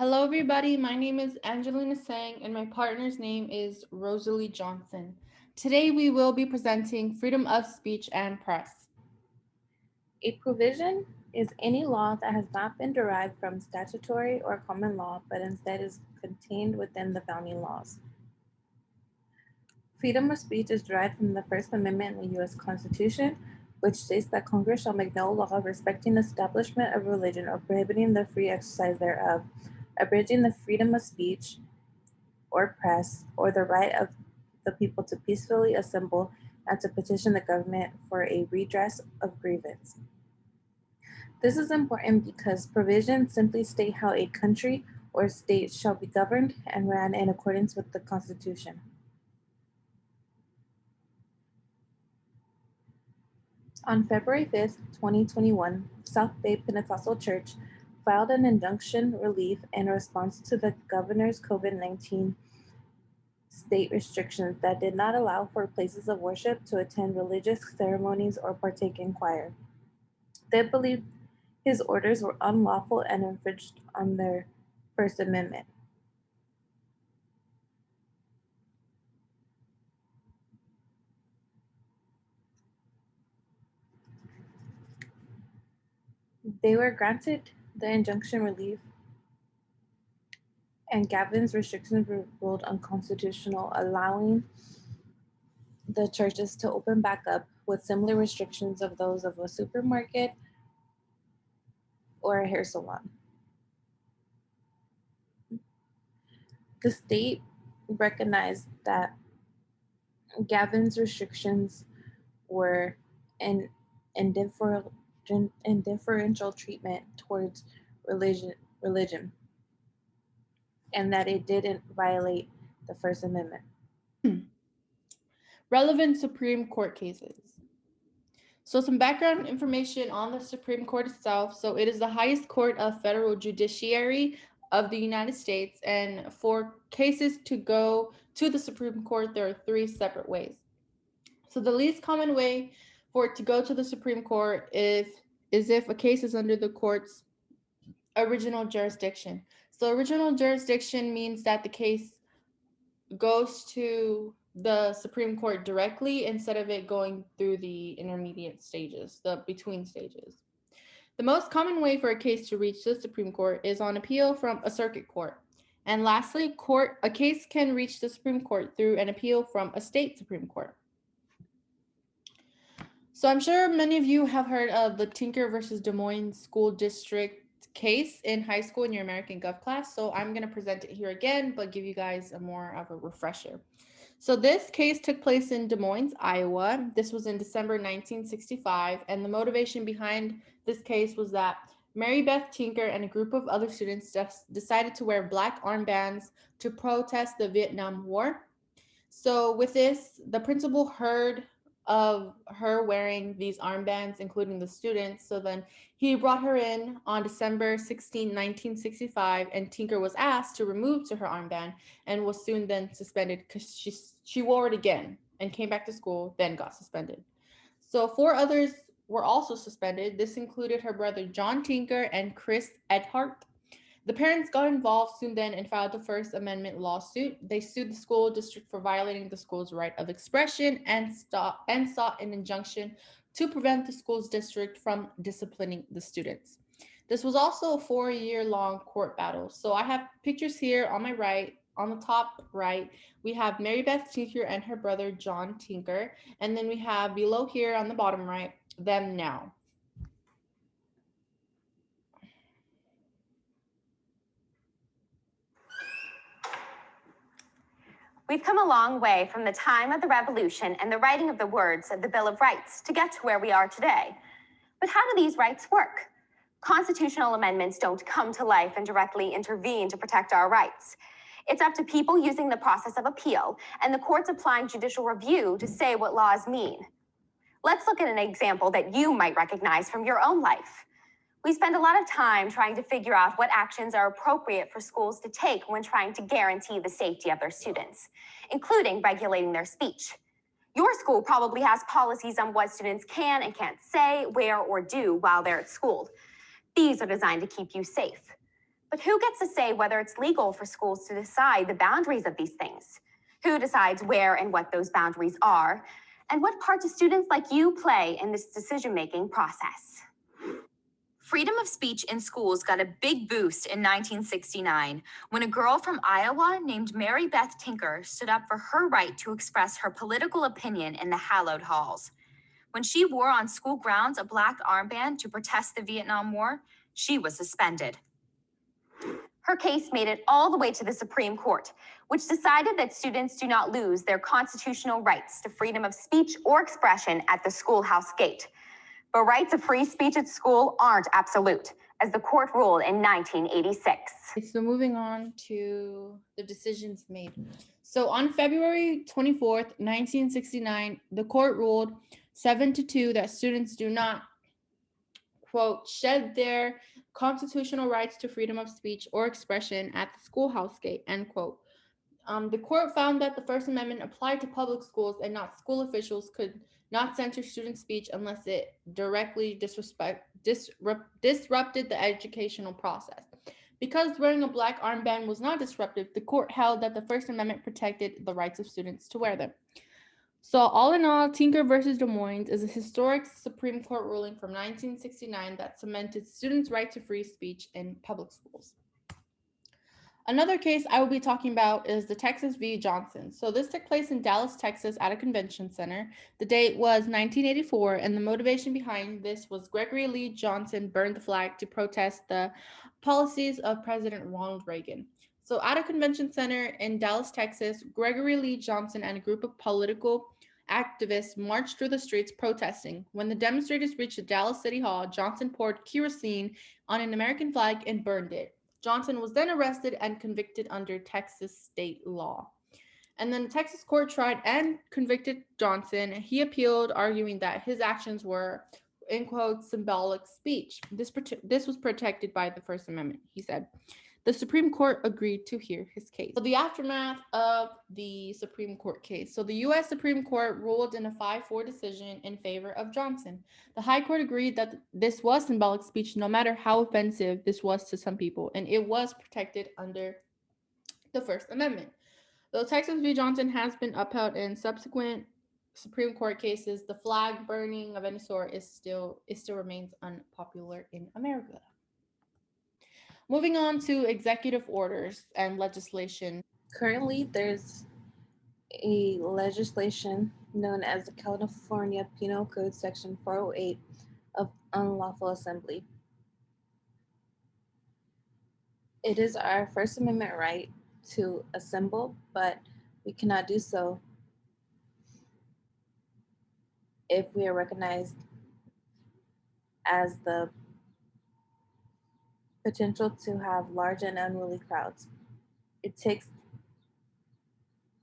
Hello, everybody. My name is Angelina Sang, and my partner's name is Rosalie Johnson. Today, we will be presenting freedom of speech and press. A provision is any law that has not been derived from statutory or common law, but instead is contained within the founding laws. Freedom of speech is derived from the First Amendment in the U.S. Constitution, which states that Congress shall make no law respecting the establishment of religion or prohibiting the free exercise thereof, abridging the freedom of speech or press, or the right of the people to peacefully assemble and to petition the government for a redress of grievance. This is important because provisions simply state how a country or state shall be governed and ran in accordance with the Constitution. On February 5th, 2021, South Bay Pentecostal Church filed an injunction relief in response to the governor's COVID-19 state restrictions that did not allow for places of worship to attend religious ceremonies or partake in choir. They believed his orders were unlawful and infringed on their First Amendment. They were granted the injunction relief, and Gavin's restrictions were ruled unconstitutional, allowing the churches to open back up with similar restrictions of those of a supermarket or a hair salon. The state recognized that Gavin's restrictions were an indifferential treatment towards religion, and that it didn't violate the First Amendment. Relevant Supreme Court cases. So, some background information on the Supreme Court itself. So, it is the highest court of federal judiciary of the United States, and for cases to go to the Supreme Court, there are three separate ways. So, the least common way for it to go to the Supreme Court is if a case is under the court's original jurisdiction. So, original jurisdiction means that the case goes to the Supreme Court directly instead of it going through the intermediate stages, the between stages. The most common way for a case to reach the Supreme Court is on appeal from a circuit court. And lastly, a case can reach the Supreme Court through an appeal from a state Supreme Court. So I'm sure many of you have heard of the Tinker versus Des Moines School District case in high school in your American Gov class. So I'm going to present it here again, but give you guys a more of a refresher. So this case took place in Des Moines, Iowa. This was in December 1965, and the motivation behind this case was that Mary Beth Tinker and a group of other students decided to wear black armbands to protest the Vietnam War. So with this, the principal heard of her wearing these armbands, including the students. So then he brought her in on December 16, 1965, and Tinker was asked to remove to her armband and was soon then suspended because she wore it again and came back to school, then got suspended. So four others were also suspended. This included her brother John Tinker and Chris Edhart. The parents got involved soon then and filed the First Amendment lawsuit. They sued the school district for violating the school's right of expression and sought an injunction to prevent the school's district from disciplining the students. This was also a 4-year-long court battle. So I have pictures here on my right. On the top right, we have Mary Beth Tinker and her brother John Tinker. And then we have below here on the bottom right, them now. We've come a long way from the time of the Revolution and the writing of the words of the Bill of Rights to get to where we are today. But how do these rights work? Constitutional amendments don't come to life and directly intervene to protect our rights. It's up to people using the process of appeal and the courts applying judicial review to say what laws mean. Let's look at an example that you might recognize from your own life. We spend a lot of time trying to figure out what actions are appropriate for schools to take when trying to guarantee the safety of their students, including regulating their speech. Your school probably has policies on what students can and can't say, wear, or do while they're at school. These are designed to keep you safe. But who gets to say whether it's legal for schools to decide the boundaries of these things? Who decides where and what those boundaries are? And what part do students like you play in this decision-making process? Freedom of speech in schools got a big boost in 1969 when a girl from Iowa named Mary Beth Tinker stood up for her right to express her political opinion in the hallowed halls. When she wore on school grounds a black armband to protest the Vietnam War, she was suspended. Her case made it all the way to the Supreme Court, which decided that students do not lose their constitutional rights to freedom of speech or expression at the schoolhouse gate. But rights of free speech at school aren't absolute, as the court ruled in 1986. So moving on to the decisions made. So on February 24th, 1969, the court ruled 7-2 that students do not, quote, shed their constitutional rights to freedom of speech or expression at the schoolhouse gate, end quote. The court found that the First Amendment applied to public schools and not school officials could not censor student speech unless it directly disrupted the educational process. Because wearing a black armband was not disruptive, the court held that the First Amendment protected the rights of students to wear them. So all in all, Tinker versus Des Moines is a historic Supreme Court ruling from 1969 that cemented students' right to free speech in public schools. Another case I will be talking about is the Texas v. Johnson. So this took place in Dallas, Texas at a convention center. The date was 1984, and the motivation behind this was Gregory Lee Johnson burned the flag to protest the policies of President Ronald Reagan. So at a convention center in Dallas, Texas, Gregory Lee Johnson and a group of political activists marched through the streets protesting. When the demonstrators reached the Dallas City Hall, Johnson poured kerosene on an American flag and burned it. Johnson was then arrested and convicted under Texas state law. And then the Texas court tried and convicted Johnson. He appealed, arguing that his actions were, in quotes, symbolic speech. This was protected by the First Amendment, he said. The Supreme Court agreed to hear his case. So the aftermath of the Supreme Court case. So the U.S. Supreme Court ruled in a 5-4 decision in favor of Johnson. The High Court agreed that this was symbolic speech, no matter how offensive this was to some people, and it was protected under the First Amendment. Though Texas v. Johnson has been upheld in subsequent Supreme Court cases, the flag burning of any sort still remains unpopular in America. Moving on to executive orders and legislation. Currently, there's a legislation known as the California Penal Code Section 408 of unlawful assembly. It is our First Amendment right to assemble, but we cannot do so if we are recognized as the potential to have large and unruly crowds.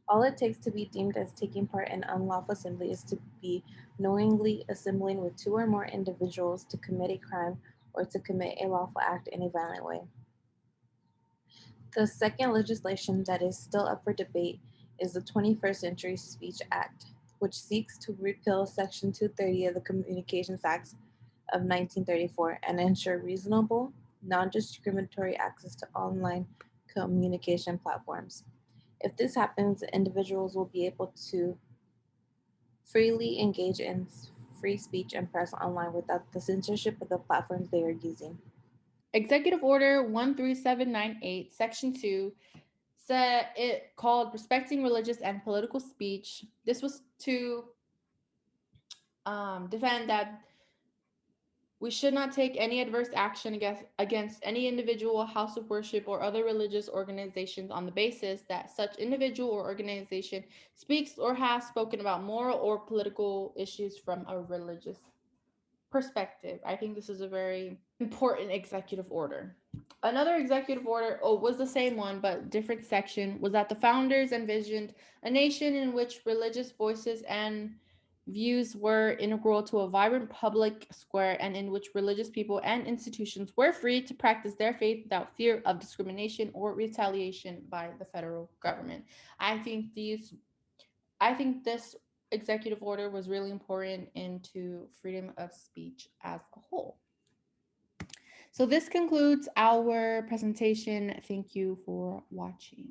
All it takes to be deemed as taking part in unlawful assembly is to be knowingly assembling with 2 or more individuals to commit a crime or to commit a lawful act in a violent way. The second legislation that is still up for debate is the 21st Century Speech Act, which seeks to repeal Section 230 of the Communications Act of 1934 and ensure reasonable, non-discriminatory access to online communication platforms. If this happens, individuals will be able to freely engage in free speech and press online without the censorship of the platforms they are using. Executive Order 13798, Section 2, said it called Respecting Religious and Political Speech. This was to defend that we should not take any adverse action against any individual, house of worship, or other religious organizations on the basis that such individual or organization speaks or has spoken about moral or political issues from a religious perspective. I think this is a very important executive order. Another executive order was the same one, but different section, was that the founders envisioned a nation in which religious voices and views were integral to a vibrant public square and in which religious people and institutions were free to practice their faith without fear of discrimination or retaliation by the federal government. I think this executive order was really important into freedom of speech as a whole. So this concludes our presentation. Thank you for watching.